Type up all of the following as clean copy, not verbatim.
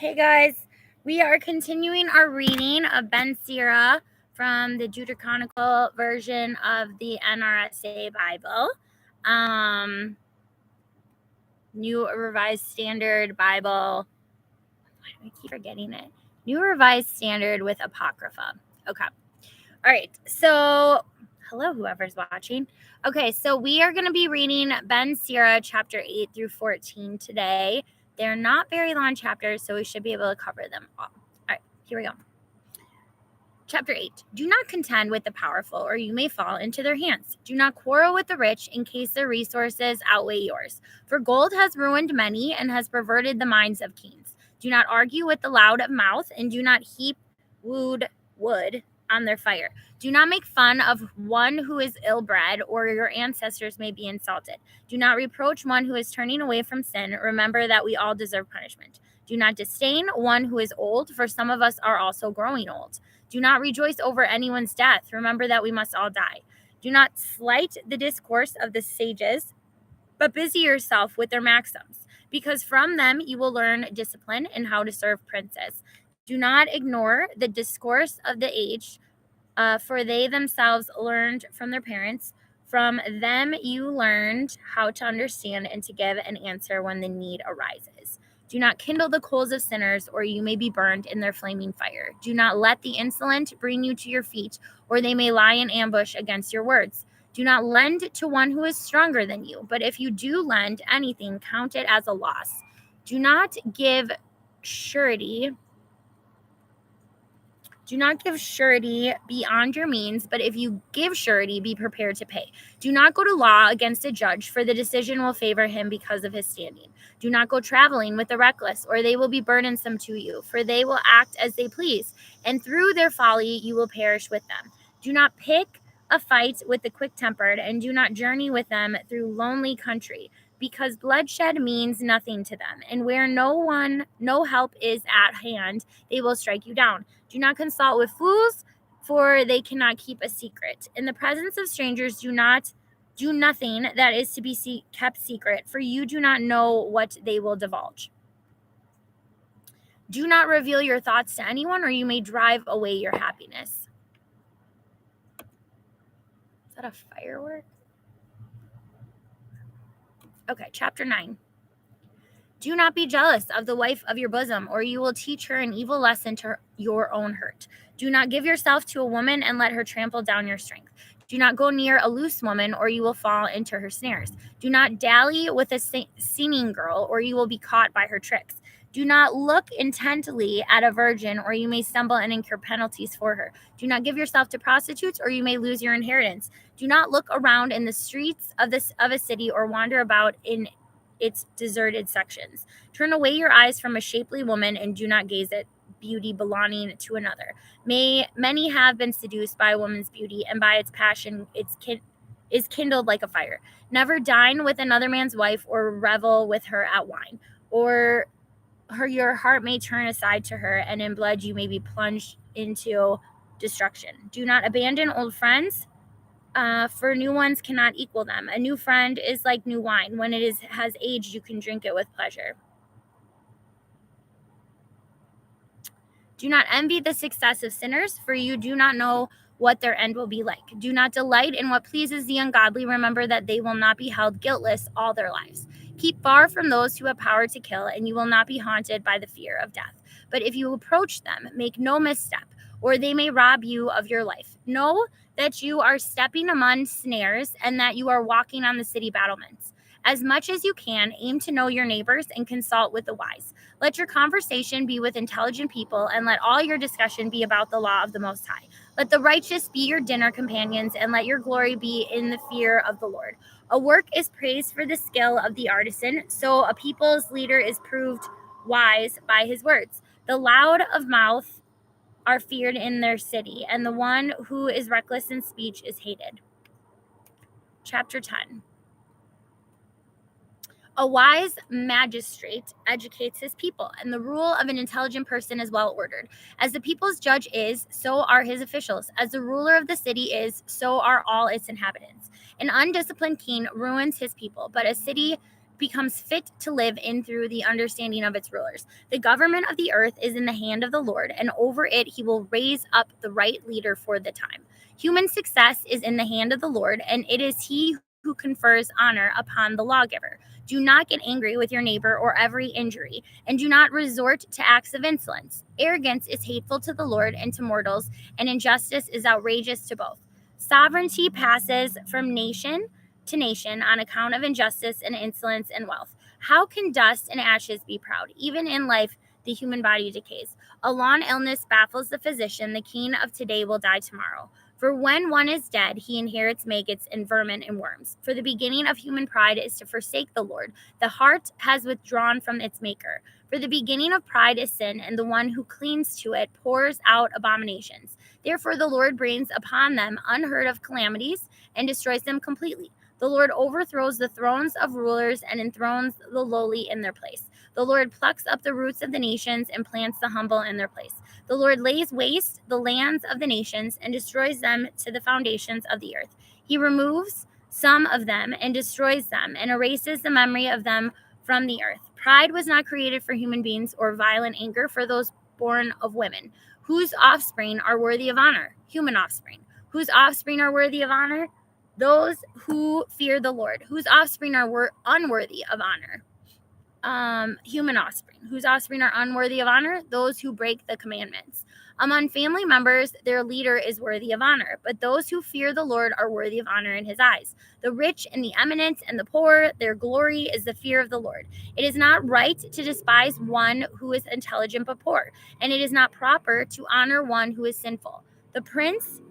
Hey guys, we are continuing our reading of Ben Sira from the Deuterocanonical version of the NRSA Bible. New Revised Standard Bible. Why do I keep forgetting it? New Revised Standard with Apocrypha. Okay. All right. So, hello, whoever's watching. Okay. So, we are going to be reading Ben Sira chapter 8 through 14 today. They're not very long chapters, so we should be able to cover them all. All right. Here we go. Chapter 8. Do not contend with the powerful, or you may fall into their hands. Do not quarrel with the rich in case their resources outweigh yours. For gold has ruined many and has perverted the minds of kings. Do not argue with the loud of mouth, and do not heap wood on their fire. Do not make fun of one who is ill-bred, or your ancestors may be insulted. Do not reproach one who is turning away from sin. Remember that we all deserve punishment. Do not disdain one who is old, for some of us are also growing old. Do not rejoice over anyone's death. Remember that we must all die. Do not slight the discourse of the sages, but busy yourself with their maxims, because from them you will learn discipline and how to serve princes. Do not ignore the discourse of the aged, for they themselves learned from their parents. From them you learned how to understand and to give an answer when the need arises. Do not kindle the coals of sinners, or you may be burned in their flaming fire. Do not let the insolent bring you to your feet, or they may lie in ambush against your words. Do not lend to one who is stronger than you, but if you do lend anything, count it as a loss. Do not give surety. Do not give surety beyond your means, but if you give surety, be prepared to pay. Do not go to law against a judge, for the decision will favor him because of his standing. Do not go traveling with the reckless, or they will be burdensome to you, for they will act as they please, and through their folly you will perish with them. Do not pick a fight with the quick-tempered, and do not journey with them through lonely country, because bloodshed means nothing to them, and where no help is at hand, they will strike you down. Do not consult with fools, for they cannot keep a secret. In the presence of strangers, do nothing that is to be kept secret, for you do not know what they will divulge. Do not reveal your thoughts to anyone, or you may drive away your happiness. Is that a firework? Okay, chapter 9. Do not be jealous of the wife of your bosom, or you will teach her an evil lesson to your own hurt. Do not give yourself to a woman and let her trample down your strength. Do not go near a loose woman, or you will fall into her snares. Do not dally with a singing girl, or you will be caught by her tricks. Do not look intently at a virgin, or you may stumble and incur penalties for her. Do not give yourself to prostitutes, or you may lose your inheritance. Do not look around in the streets of a city, or wander about in its deserted sections. Turn away your eyes from a shapely woman and do not gaze at beauty belonging to another. Many have been seduced by a woman's beauty, and by its passion is kindled like a fire. Never dine with another man's wife, or revel with her at wine, or your heart may turn aside to her, and in blood you may be plunged into destruction. Do not abandon old friends, for new ones cannot equal them. A new friend is like new wine. When it has aged, you can drink it with pleasure. Do not envy the success of sinners, for you do not know what their end will be like. Do not delight in what pleases the ungodly. Remember that they will not be held guiltless all their lives. Keep far from those who have power to kill, and you will not be haunted by the fear of death. But if you approach them, make no misstep, or they may rob you of your life. Know that you are stepping among snares, and that you are walking on the city battlements. As much as you can, aim to know your neighbors and consult with the wise. Let your conversation be with intelligent people, and let all your discussion be about the law of the Most High. Let the righteous be your dinner companions, and let your glory be in the fear of the Lord. A work is praised for the skill of the artisan, so a people's leader is proved wise by his words. The loud of mouth are feared in their city, and the one who is reckless in speech is hated. Chapter 10. A wise magistrate educates his people, and the rule of an intelligent person is well ordered. As the people's judge is, so are his officials. As the ruler of the city is, so are all its inhabitants. An undisciplined king ruins his people, but a city becomes fit to live in through the understanding of its rulers. The government of the earth is in the hand of the Lord, and over it he will raise up the right leader for the time. Human success is in the hand of the Lord, and it is he who confers honor upon the lawgiver. Do not get angry with your neighbor or every injury, and do not resort to acts of insolence. Arrogance is hateful to the Lord and to mortals, and injustice is outrageous to both. Sovereignty passes from nation to nation on account of injustice and insolence and wealth. How can dust and ashes be proud? Even in life, the human body decays. A long illness baffles the physician. The king of today will die tomorrow. For when one is dead, he inherits maggots and vermin and worms. For the beginning of human pride is to forsake the Lord. The heart has withdrawn from its maker. For the beginning of pride is sin, and the one who clings to it pours out abominations. Therefore the Lord brings upon them unheard of calamities and destroys them completely. The Lord overthrows the thrones of rulers and enthrones the lowly in their place. The Lord plucks up the roots of the nations and plants the humble in their place. The Lord lays waste the lands of the nations and destroys them to the foundations of the earth. He removes some of them and destroys them and erases the memory of them from the earth. Pride was not created for human beings, or violent anger for those born of women. Whose offspring are worthy of honor? Human offspring. Whose offspring are worthy of honor? Those who fear the Lord. Whose offspring are unworthy of honor? Human offspring. Whose offspring are unworthy of honor? Those who break the commandments. Among family members, their leader is worthy of honor, but those who fear the Lord are worthy of honor in his eyes. The rich and the eminent and the poor, their glory is the fear of the Lord. It is not right to despise one who is intelligent but poor, and it is not proper to honor one who is sinful. The prince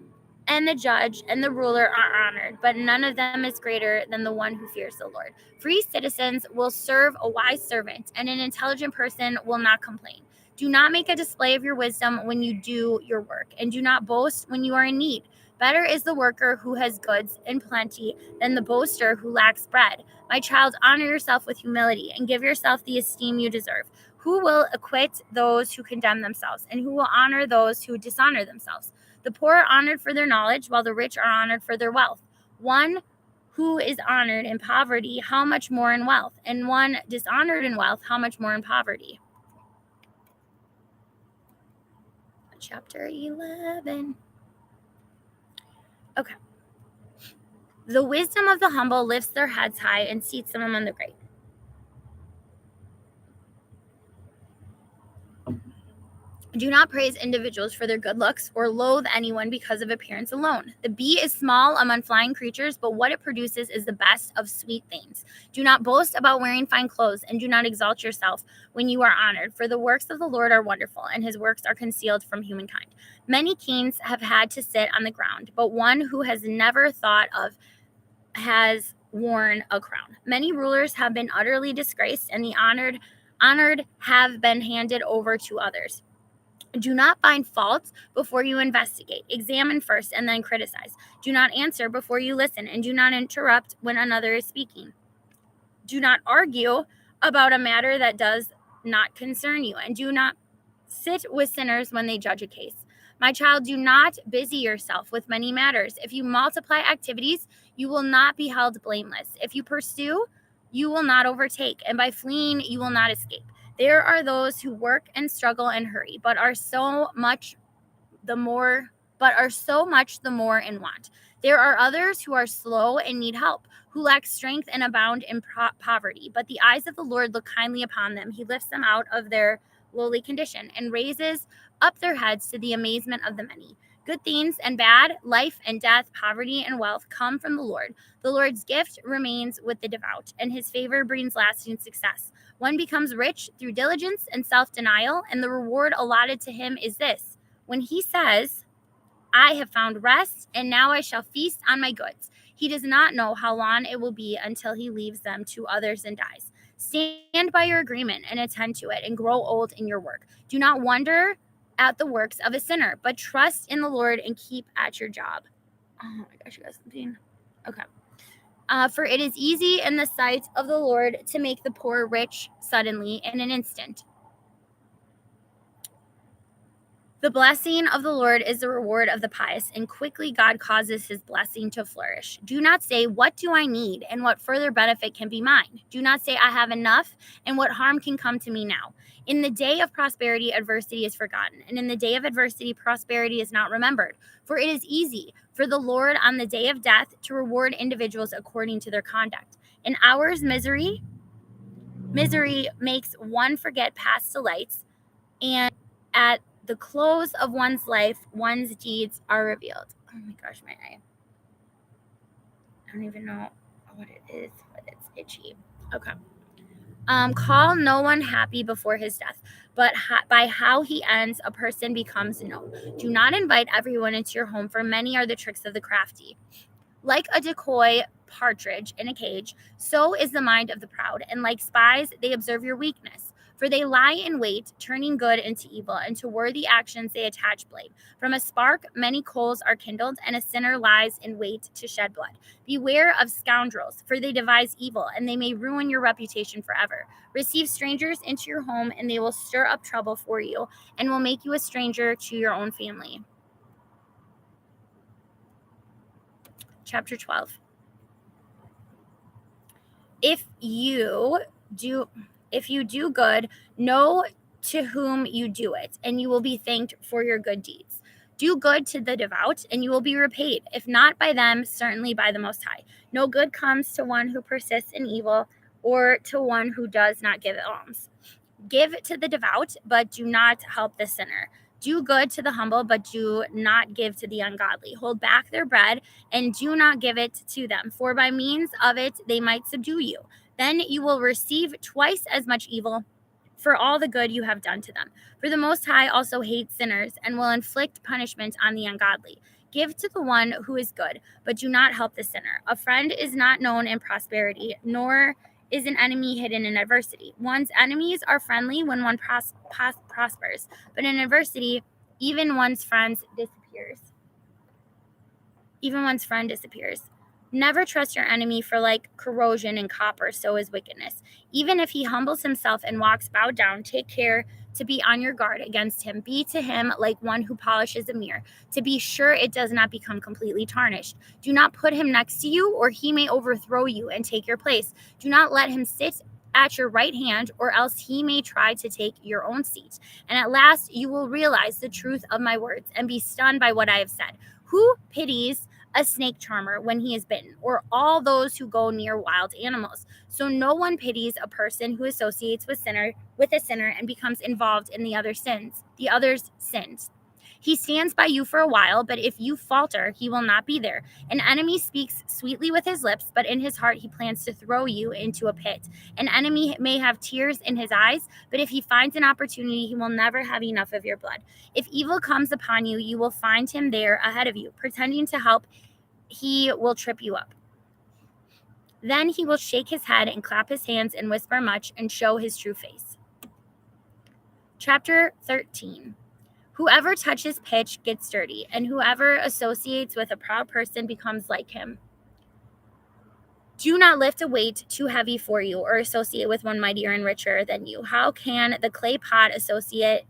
and the judge and the ruler are honored, but none of them is greater than the one who fears the Lord. Free citizens will serve a wise servant, and an intelligent person will not complain. Do not make a display of your wisdom when you do your work, and do not boast when you are in need. Better is the worker who has goods in plenty than the boaster who lacks bread. My child, honor yourself with humility and give yourself the esteem you deserve. Who will acquit those who condemn themselves, and who will honor those who dishonor themselves? The poor are honored for their knowledge, while the rich are honored for their wealth. One who is honored in poverty, how much more in wealth? And one dishonored in wealth, how much more in poverty? Chapter 11. Okay. The wisdom of the humble lifts their heads high and seats them among the great. Do not praise individuals for their good looks or loathe anyone because of appearance alone. The bee is small among flying creatures, but what it produces is the best of sweet things. Do not boast about wearing fine clothes, and do not exalt yourself when you are honored, for the works of the Lord are wonderful, and his works are concealed from humankind. Many kings have had to sit on the ground, but one who has never thought of has worn a crown. Many rulers have been utterly disgraced, and the honored have been handed over to others. Do not find fault before you investigate. Examine first and then criticize. Do not answer before you listen, and do not interrupt when another is speaking. Do not argue about a matter that does not concern you, and do not sit with sinners when they judge a case. My child, do not busy yourself with many matters. If you multiply activities, you will not be held blameless. If you pursue, you will not overtake, and by fleeing, you will not escape. There are those who work and struggle and hurry, but are so much the more in want. There are others who are slow and need help, who lack strength and abound in poverty. But the eyes of the Lord look kindly upon them. He lifts them out of their lowly condition and raises up their heads to the amazement of the many. Good things and bad, life and death, poverty and wealth come from the Lord. The Lord's gift remains with the devout, and his favor brings lasting success. One becomes rich through diligence and self-denial, and the reward allotted to him is this: when he says, I have found rest, and now I shall feast on my goods. He does not know how long it will be until he leaves them to others and dies. Stand by your agreement and attend to it, and grow old in your work. Do not wonder at the works of a sinner, but trust in the Lord and keep at your job. Oh my gosh, you got something? Okay. For it is easy in the sight of the Lord to make the poor rich suddenly in an instant. The blessing of the Lord is the reward of the pious, and quickly God causes his blessing to flourish. Do not say, what do I need, and what further benefit can be mine? Do not say, I have enough, and what harm can come to me now? In the day of prosperity, adversity is forgotten, and in the day of adversity, prosperity is not remembered. For it is easy for the Lord on the day of death to reward individuals according to their conduct. In ours, misery makes one forget past delights, and at the close of one's life, one's deeds are revealed. Oh my gosh, my eye. I don't even know what it is, but it's itchy. Okay. Call no one happy before his death, but by how he ends, a person becomes known. Do not invite everyone into your home, for many are the tricks of the crafty. Like a decoy partridge in a cage, so is the mind of the proud, and like spies, they observe your weakness. For they lie in wait, turning good into evil, and to worthy actions they attach blame. From a spark, many coals are kindled, and a sinner lies in wait to shed blood. Beware of scoundrels, for they devise evil, and they may ruin your reputation forever. Receive strangers into your home, and they will stir up trouble for you, and will make you a stranger to your own family. Chapter 12. If you do good, know to whom you do it, and you will be thanked for your good deeds. Do good to the devout, and you will be repaid, if not by them, certainly by the Most High. No good comes to one who persists in evil, or to one who does not give alms. Give to the devout, but do not help the sinner. Do good to the humble, but do not give to the ungodly. Hold back their bread, and do not give it to them, for by means of it they might subdue you. Then you will receive twice as much evil for all the good you have done to them. For the Most High also hates sinners, and will inflict punishment on the ungodly. Give to the one who is good, but do not help the sinner. A friend is not known in prosperity, nor is an enemy hidden in adversity. One's enemies are friendly when one prospers, but in adversity, even one's friend disappears. Never trust your enemy, for like corrosion in copper, so is wickedness. Even if he humbles himself and walks bowed down, take care to be on your guard against him. Be to him like one who polishes a mirror, to be sure it does not become completely tarnished. Do not put him next to you, or he may overthrow you and take your place. Do not let him sit at your right hand, or else he may try to take your own seat. And at last you will realize the truth of my words and be stunned by what I have said. Who pities a snake charmer when he is bitten, or all those who go near wild animals? So no one pities a person who associates with a sinner and becomes involved in the other's sins. He stands by you for a while, but if you falter, he will not be there. An enemy speaks sweetly with his lips, but in his heart he plans to throw you into a pit. An enemy may have tears in his eyes, but if he finds an opportunity, he will never have enough of your blood. If evil comes upon you, you will find him there ahead of you. Pretending to help, he will trip you up. Then he will shake his head and clap his hands and whisper much and show his true face. Chapter 13. Whoever touches pitch gets dirty, and whoever associates with a proud person becomes like him. Do not lift a weight too heavy for you, or associate with one mightier and richer than you. How can the clay pot associate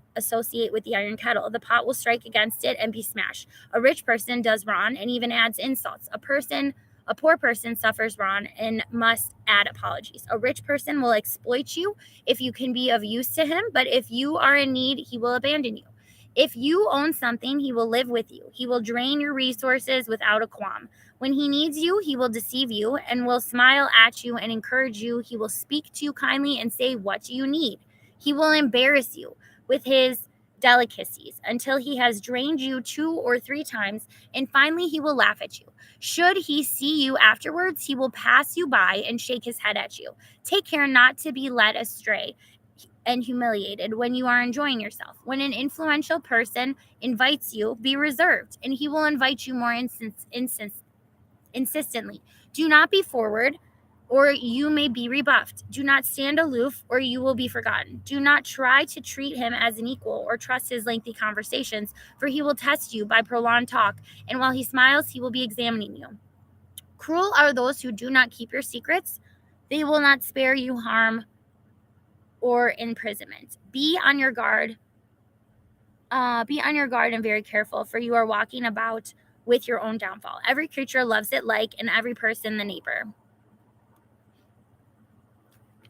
with the iron kettle? The pot will strike against it and be smashed. A rich person does wrong and even adds insults. A poor person suffers wrong and must add apologies. A rich person will exploit you if you can be of use to him, but if you are in need, he will abandon you. If you own something, he will live with you. He will drain your resources without a qualm. When he needs you, he will deceive you and will smile at you and encourage you. He will speak to you kindly and say, what do you need? He will embarrass you with his delicacies until he has drained you 2 or 3 times, and finally he will laugh at you. Should he see you afterwards, he will pass you by and shake his head at you. Take care not to be led astray and humiliated when you are enjoying yourself. When an influential person invites you, be reserved, and he will invite you more insistently. Do not be forward, or you may be rebuffed. Do not stand aloof, or you will be forgotten. Do not try to treat him as an equal or trust his lengthy conversations, for he will test you by prolonged talk, and while he smiles, he will be examining you. Cruel are those who do not keep your secrets. They will not spare you harm or imprisonment. Be on your guard Be on your guard and very careful, for you are walking about with your own downfall. Every creature loves it like, and every person the neighbor.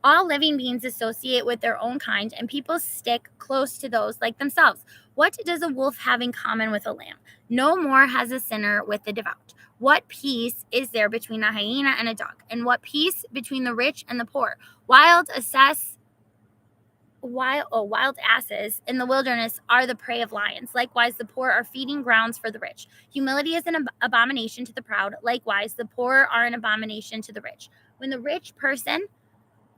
All living beings associate with their own kind, and people stick close to those like themselves. What does a wolf have in common with a lamb? No more has a sinner with the devout. What peace is there between a hyena and a dog? And what peace between the rich and the poor? Wild asses in the wilderness are the prey of lions. Likewise, the poor are feeding grounds for the rich. Humility is an abomination to the proud. Likewise, the poor are an abomination to the rich. When the rich person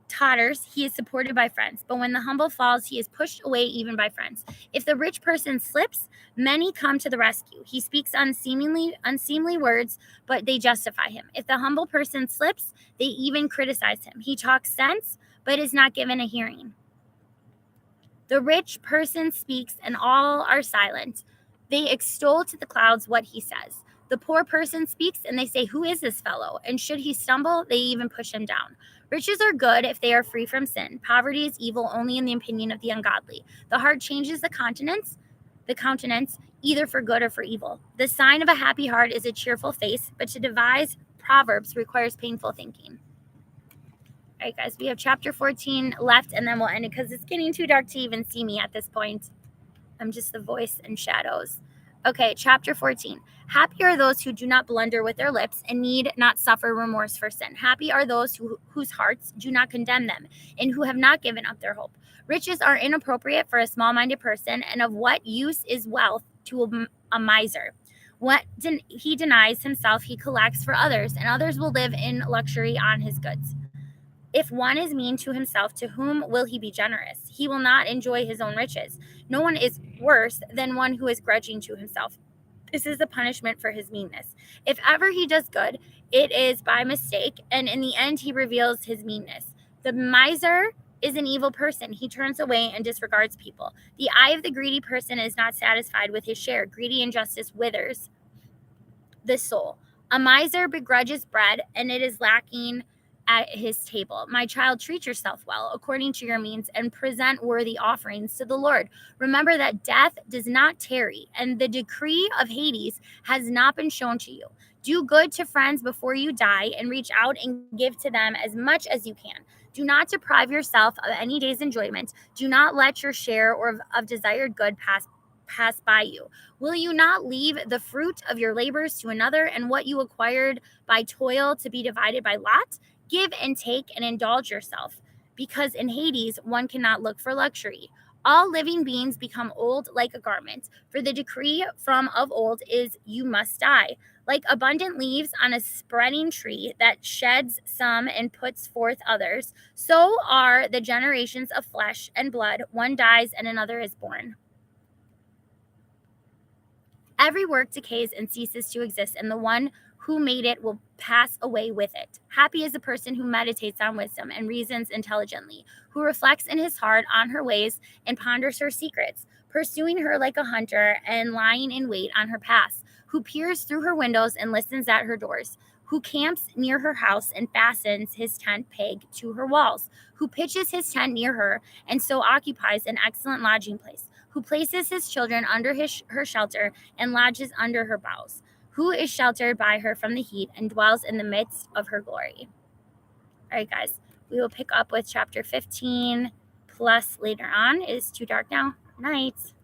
totters, he is supported by friends, but when the humble falls, he is pushed away even by friends. If the rich person slips, many come to the rescue. He speaks unseemly words, but they justify him. If the humble person slips, they even criticize him. He talks sense, but is not given a hearing. The rich person speaks, and all are silent. They extol to the clouds what he says. The poor person speaks, and they say, "Who is this fellow?" And should he stumble, they even push him down. Riches are good if they are free from sin. Poverty is evil only in the opinion of the ungodly. The heart changes the countenance, either for good or for evil. The sign of a happy heart is a cheerful face, but to devise proverbs requires painful thinking. All right, guys, we have chapter 14 left, and then we'll end it because it's getting too dark to even see me at this point. I'm just the voice and shadows. Okay, chapter 14. Happy are those who do not blunder with their lips and need not suffer remorse for sin. Happy are those whose hearts do not condemn them and who have not given up their hope. Riches are inappropriate for a small-minded person, and of what use is wealth to a miser? What he denies himself, he collects for others, and others will live in luxury on his goods. If one is mean to himself, to whom will he be generous? He will not enjoy his own riches. No one is worse than one who is grudging to himself. This is the punishment for his meanness. If ever he does good, it is by mistake, and in the end he reveals his meanness. The miser is an evil person. He turns away and disregards people. The eye of the greedy person is not satisfied with his share. Greedy injustice withers the soul. A miser begrudges bread, and it is lacking at his table. My child, treat yourself well, according to your means, and present worthy offerings to the Lord. Remember that death does not tarry, and the decree of Hades has not been shown to you. Do good to friends before you die, and reach out and give to them as much as you can. Do not deprive yourself of any day's enjoyment. Do not let your share or of desired good pass by you. Will you not leave the fruit of your labors to another, and what you acquired by toil to be divided by lot? Give and take and indulge yourself, because in Hades one cannot look for luxury. All living beings become old like a garment, for the decree from of old is you must die. Like abundant leaves on a spreading tree that sheds some and puts forth others, so are the generations of flesh and blood. One dies and another is born. Every work decays and ceases to exist, and the one who made it will pass away with it. Happy is the person who meditates on wisdom and reasons intelligently, who reflects in his heart on her ways and ponders her secrets, pursuing her like a hunter and lying in wait on her paths, who peers through her windows and listens at her doors, who camps near her house and fastens his tent peg to her walls, who pitches his tent near her and so occupies an excellent lodging place, who places his children under her shelter and lodges under her boughs, who is sheltered by her from the heat and dwells in the midst of her glory. All right, guys, we will pick up with chapter 15 plus later on. It is too dark now. Night.